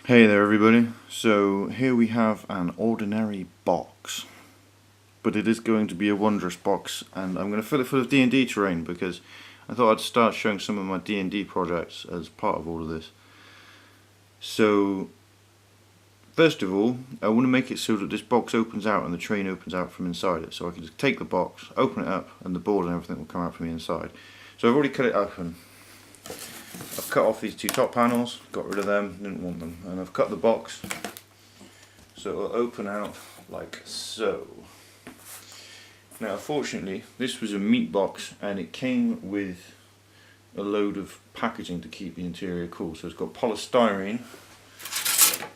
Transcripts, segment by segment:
Hey there everybody, so here we have an ordinary box, but it is going to be a wondrous box, and I'm going to fill it full of D&D terrain because I thought I'd start showing some of my D&D projects as part of all of this. So first of all, I want to make it so that this box opens out and the terrain opens out from inside it, so I can just take the box, open it up, and the board and everything will come out from the inside. So I've already cut it open. I've cut off these two top panels, got rid of them, didn't want them, and I've cut the box so it will open out like so. Now unfortunately this was a meat box and it came with a load of packaging to keep the interior cool, so it's got polystyrene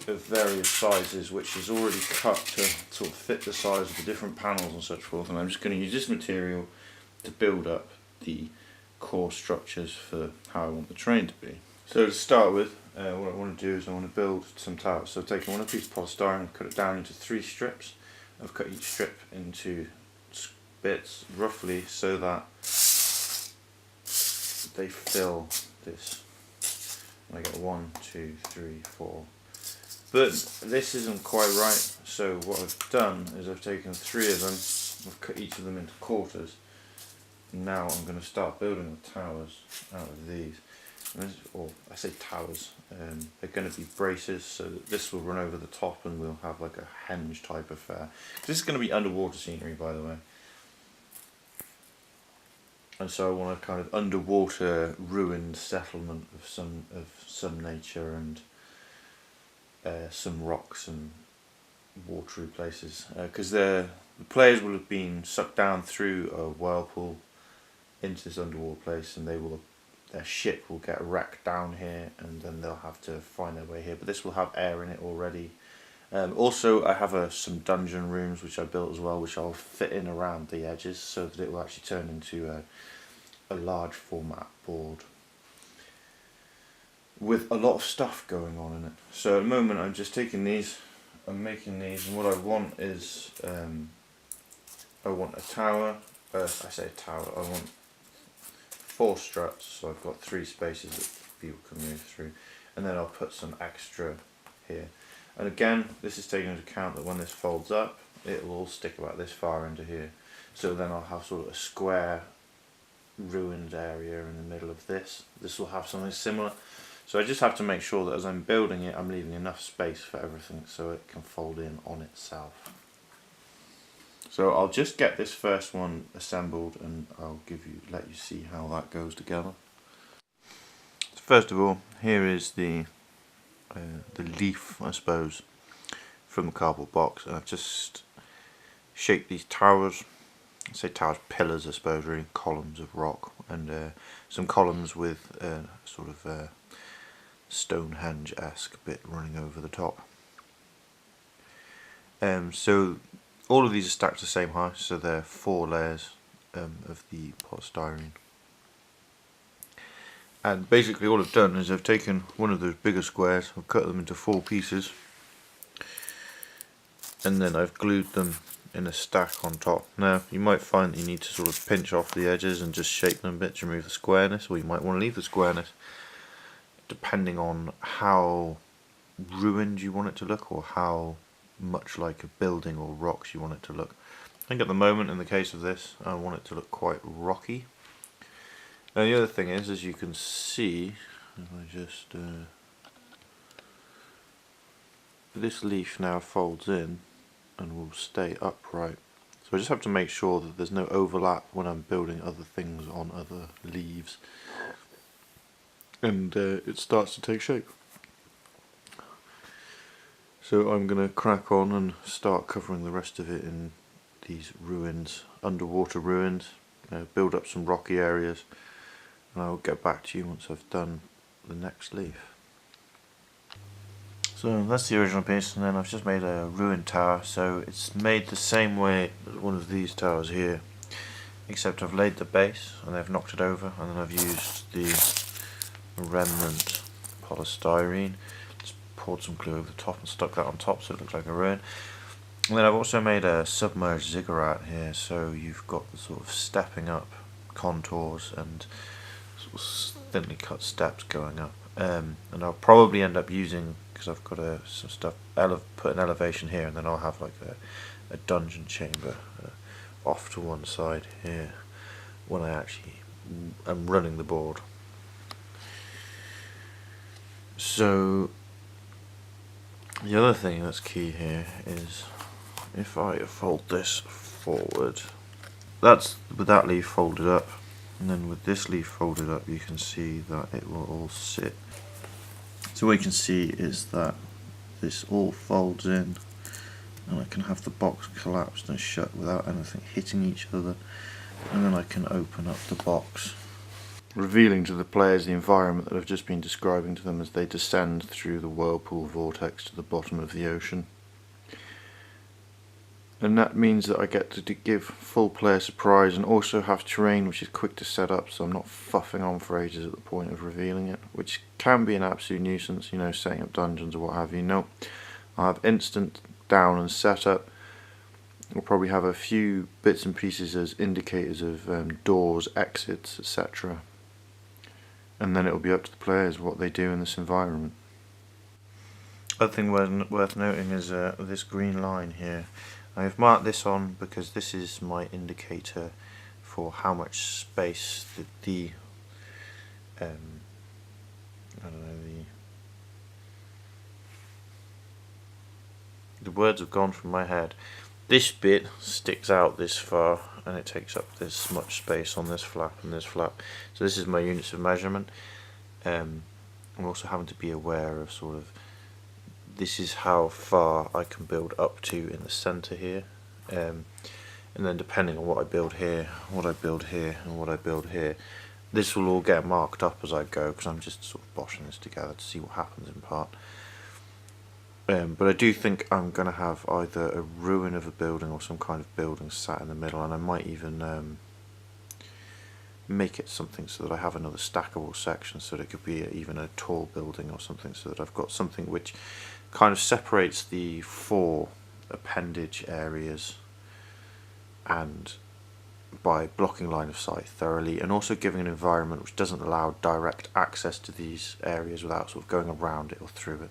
of various sizes which is already cut to sort of fit the size of the different panels and such forth, and I'm just going to use this material to build up the core structures for how I want the terrain to be. So to start with, what I want to do is I want to build some towers. So I've taken one piece of polystyrene, cut it down into 3 strips. I've cut each strip into bits roughly so that they fill this. I get 1, 2, 3, 4. But this isn't quite right, so what I've done is I've taken 3 of them, I've cut each of them into quarters. Now I'm going to start building the towers out of these, or I say towers, they're going to be braces, so that this will run over the top and we'll have like a henge type affair. This is going to be underwater scenery, by the way, and so I want a kind of underwater ruined settlement of some nature and some rocks and watery places, because the players will have been sucked down through a whirlpool into this underwater place, and their ship will get wrecked down here, and then they'll have to find their way here. But this will have air in it already. Also, I have some dungeon rooms which I built as well, which I'll fit in around the edges so that it will actually turn into a large format board with a lot of stuff going on in it. So at the moment, I'm just taking these, I'm making these, and what I want is I want a tower. I say a tower. I want 4 struts, so I've got 3 spaces that people can move through, and then I'll put some extra here. And again, this is taking into account that when this folds up, it will all stick about this far into here. So then I'll have sort of a square ruined area in the middle of this. This will have something similar. So I just have to make sure that as I'm building it, I'm leaving enough space for everything so it can fold in on itself. So I'll just get this first one assembled and I'll let you see how that goes together. So first of all, here is the leaf, I suppose, from the cardboard box, and I've just shaped these towers. I say towers, pillars, I suppose, really, columns of rock, and some columns with sort of Stonehenge-esque bit running over the top. So all of these are stacked the same height, so they're 4 layers of the polystyrene. And basically all I've done is I've taken one of those bigger squares, I've cut them into 4 pieces, and then I've glued them in a stack on top. Now you might find that you need to sort of pinch off the edges and just shape them a bit to remove the squareness, or you might want to leave the squareness, depending on how ruined you want it to look, or how much like a building or rocks you want it to look. I think at the moment, in the case of this, I want it to look quite rocky. Now the other thing is, as you can see, if I just this leaf now folds in and will stay upright. So I just have to make sure that there's no overlap when I'm building other things on other leaves, and it starts to take shape. So I'm going to crack on and start covering the rest of it in these ruins, underwater ruins, build up some rocky areas, and I'll get back to you once I've done the next leaf. So that's the original piece, and then I've just made a ruined tower, so it's made the same way as one of these towers here, except I've laid the base and I've knocked it over, and then I've used the remnant polystyrene, poured some glue over the top and stuck that on top so it looks like a ruin. And then I've also made a submerged ziggurat here, so you've got the sort of stepping up contours and sort of thinly cut steps going up, and I'll probably end up using, because I've got some stuff, put an elevation here, and then I'll have like a dungeon chamber off to one side here when I actually am running the board. So the other thing that's key here is if I fold this forward, that's with that leaf folded up, and then with this leaf folded up you can see that it will all sit. So what you can see is that this all folds in, and I can have the box collapsed and shut without anything hitting each other, and then I can open up the box, revealing to the players the environment that I've just been describing to them as they descend through the whirlpool vortex to the bottom of the ocean. And that means that I get to give full player surprise and also have terrain which is quick to set up, so I'm not fuffing on for ages at the point of revealing it, which can be an absolute nuisance, you know, setting up dungeons or what have you. No, I'll have instant down and setup. We'll probably have a few bits and pieces as indicators of doors, exits, etc. And then it'll be up to the players what they do in this environment. Other thing worth noting is this green line here. I've marked this on because this is my indicator for how much space the words have gone from my head. This bit sticks out this far and it takes up this much space on this flap and this flap. So this is my units of measurement. I'm also having to be aware of sort of, this is how far I can build up to in the centre here, and then depending on what I build here, what I build here and what I build here, this will all get marked up as I go, because I'm just sort of boshing this together to see what happens in part. But I do think I'm going to have either a ruin of a building or some kind of building sat in the middle, and I might even make it something so that I have another stackable section, so that it could be even a tall building or something, so that I've got something which kind of separates the four appendage areas, and by blocking line of sight thoroughly, and also giving an environment which doesn't allow direct access to these areas without sort of going around it or through it.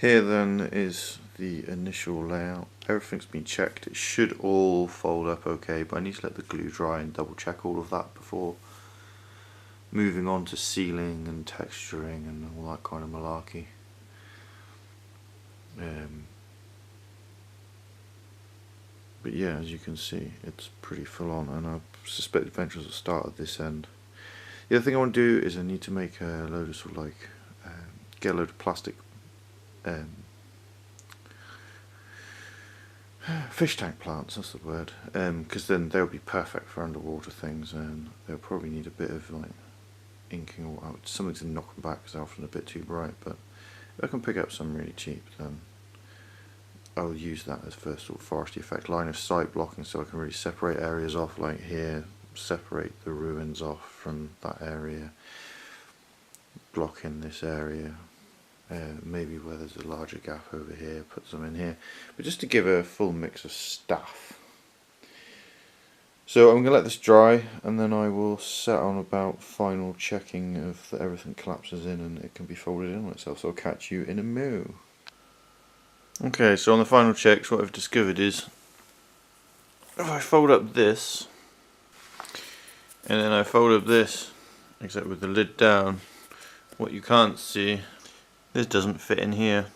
Here then is the initial layout. Everything's been checked. It should all fold up okay, but I need to let the glue dry and double check all of that before moving on to sealing and texturing and all that kind of malarkey. But yeah, as you can see, it's pretty full on, and I suspect the adventures will start at this end. The other thing I want to do is I need to make a load of sort of like, get a load of plastic fish tank plants, that's the word, because then they'll be perfect for underwater things, and they'll probably need a bit of like inking or something to knock them back because they're often a bit too bright. But if I can pick up some really cheap, then I'll use that as first sort of foresty effect, line of sight blocking, so I can really separate areas off, like here, separate the ruins off from that area, block in this area, maybe where there's a larger gap over here, put some in here, but just to give a full mix of stuff. So I'm going to let this dry, and then I will set on about final checking of that everything collapses in and it can be folded in on itself, so I'll catch you in a moo. Okay, so on the final checks, what I've discovered is if I fold up this and then I fold up this, except with the lid down, what you can't see, this doesn't fit in here.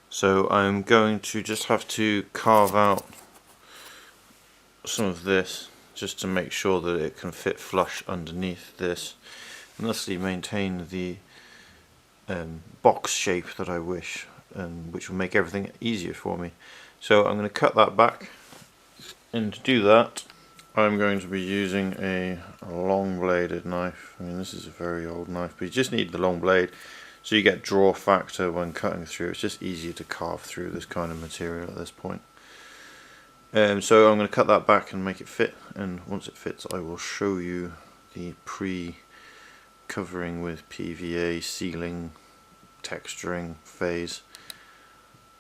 So I'm going to just have to carve out some of this just to make sure that it can fit flush underneath this, and thusly maintain the box shape that I wish, which will make everything easier for me. So I'm going to cut that back, and to do that I'm going to be using a long bladed knife. I mean, this is a very old knife, but you just need the long blade so you get draw factor when cutting through. It's just easier to carve through this kind of material at this point. So I'm going to cut that back and make it fit, and once it fits I will show you the pre-covering with PVA, sealing, texturing phase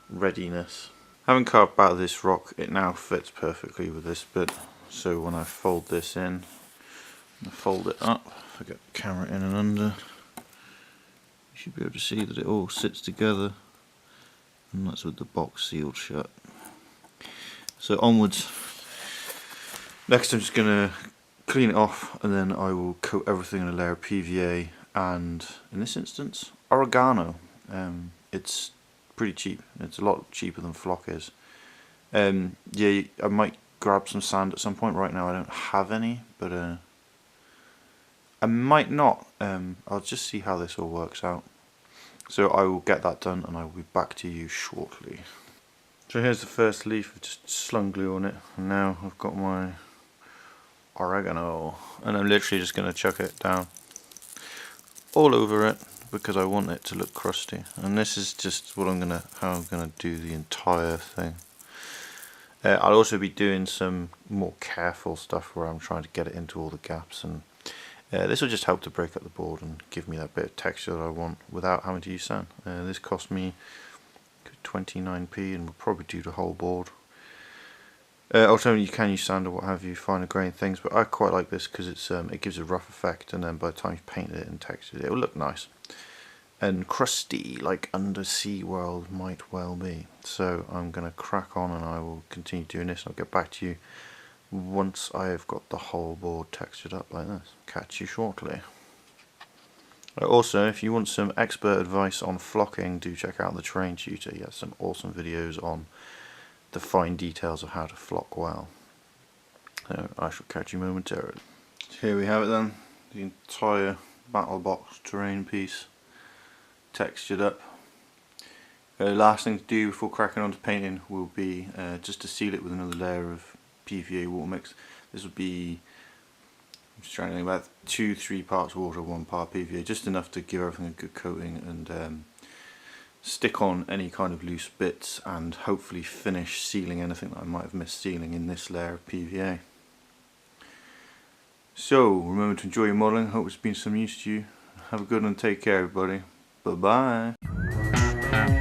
readiness. Having carved out this rock, it now fits perfectly with this bit, so when I fold this in, I fold it up If I get the camera in and under, you should be able to see that it all sits together, and that's with the box sealed shut. So onwards. Next I'm just going to clean it off, and then I will coat everything in a layer of PVA and, in this instance, oregano. It's pretty cheap. It's a lot cheaper than flock is. Yeah, I might grab some sand at some point. Right now I don't have any, but I might not. I'll just see how this all works out. So I will get that done and I will be back to you shortly. So here's the first leaf. I've just slung glue on it, and now I've got my oregano, and I'm literally just going to chuck it down all over it because I want it to look crusty. And this is just what how I'm gonna do the entire thing. I'll also be doing some more careful stuff where I'm trying to get it into all the gaps, and this will just help to break up the board and give me that bit of texture that I want without having to use sand. This cost me 29p and will probably do the whole board. Alternatively, you can use sand or what have you, finer grain things, but I quite like this because it gives a rough effect, and then by the time you paint it and texture it, it will look nice and crusty, like Undersea World might well be. So I'm going to crack on and I will continue doing this. I'll get back to you once I have got the whole board textured up like this. Catch you shortly. Also, if you want some expert advice on flocking, do check out the Terrain Tutor. He has some awesome videos on the fine details of how to flock well. So I shall catch you momentarily. So here we have it then, the entire battle box terrain piece textured up. Last thing to do before cracking on to painting will be just to seal it with another layer of PVA water mix. This would be, I'm just trying to think, about 2-3 parts water, 1 part PVA, just enough to give everything a good coating and stick on any kind of loose bits and hopefully finish sealing anything that I might have missed sealing in this layer of PVA. So remember to enjoy your modelling. Hope it's been some use to you. Have a good one and take care everybody. Bye bye.